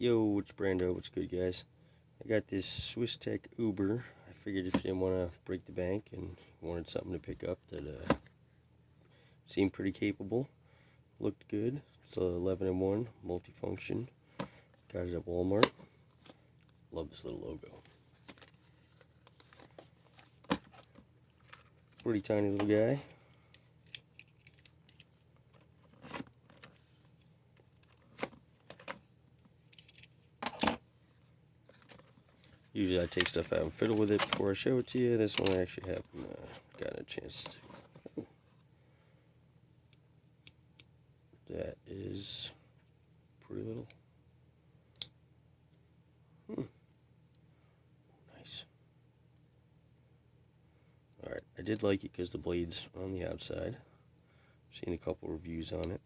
Yo, it's Brando. What's good, guys? I got this Swiss Tech Uber. I figured if you didn't want to break the bank and wanted something to pick up that seemed pretty capable, looked good. It's a 11-in-1 multifunction. Got it at Walmart. Love this little logo. Pretty tiny little guy. Usually I take stuff out and fiddle with it before I show it to you. This one I actually haven't gotten a chance to. Oh. That is pretty little. Nice. Alright, I did like it because the blade's on the outside. I've seen a couple reviews on it.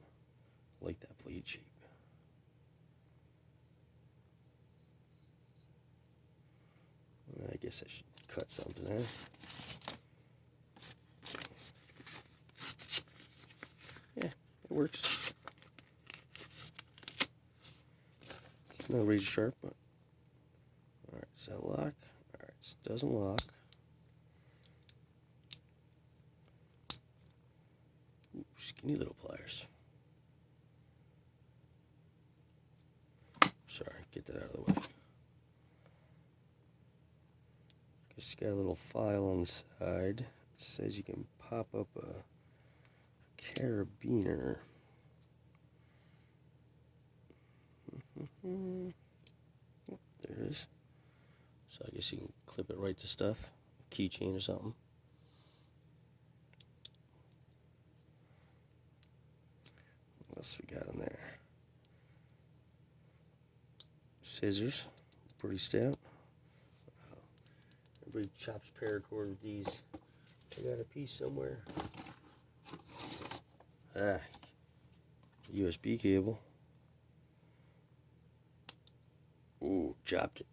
I like that blade shape. I guess I should cut something out. Yeah, it works. It's not razor sharp, but alright, does that lock? Alright, it doesn't lock. Ooh, skinny little pliers. Sorry, get that out of the way. It's got a little file on the side. It says you can pop up a carabiner. Oh, there it is. So I guess you can clip it right to stuff. Keychain or something. What else we got on there? Scissors. Pretty stout. Everybody chops paracord with these. I got a piece somewhere. USB cable. Ooh, chopped it.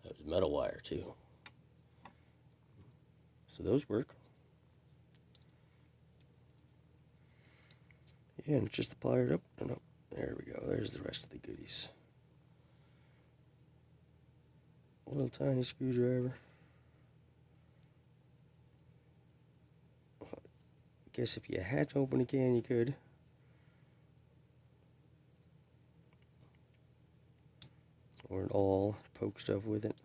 That was metal wire too. So those work. Yeah, and it's just plied up. Oh, no, there we go. There's the rest of the goodies. A little tiny screwdriver. I guess if you had to open a can, you could. Or an awl, poke stuff with it.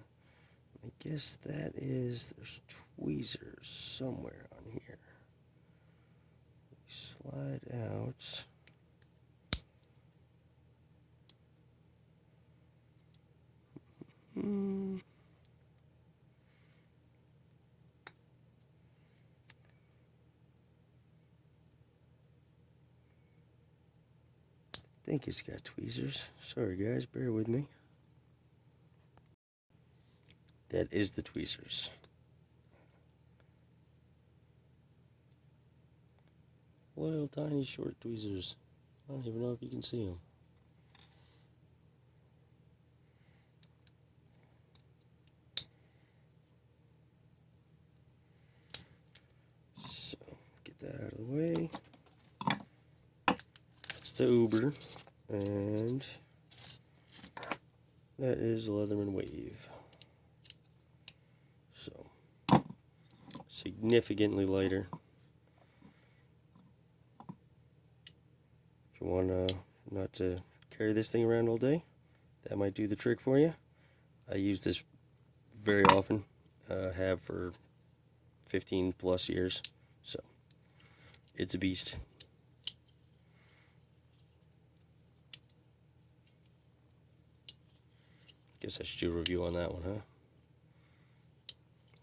I guess that is, there's tweezers somewhere on here. Slide out. I think it's got tweezers. Sorry guys, bear with me. That is the tweezers. Little tiny short tweezers. I don't even know if you can see them. So, get that out of the way. It's the Uber. And that is the Leatherman Wave. So, significantly lighter. If you want not to carry this thing around all day, that might do the trick for you. I use this very often, have for 15 plus years, so it's a beast. Guess I should do a review on that one, huh?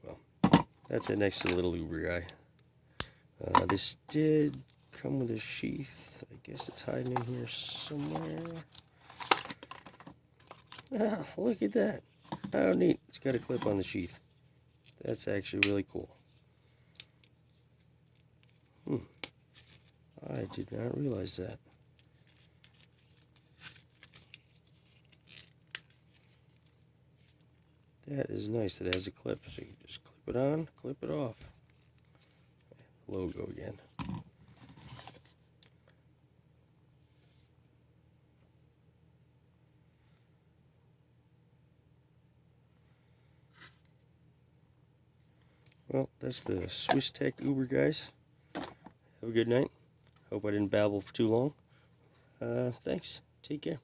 Well, that's it next to the little Uber guy. This did come with a sheath. I guess it's hiding in here somewhere. Ah, look at that. Oh, neat. It's got a clip on the sheath. That's actually really cool. I did not realize that. That is nice. It has a clip, so you can just clip it on, clip it off. Logo again. Well, that's the Swiss Tech Uber, guys. Have a good night. Hope I didn't babble for too long. Thanks. Take care.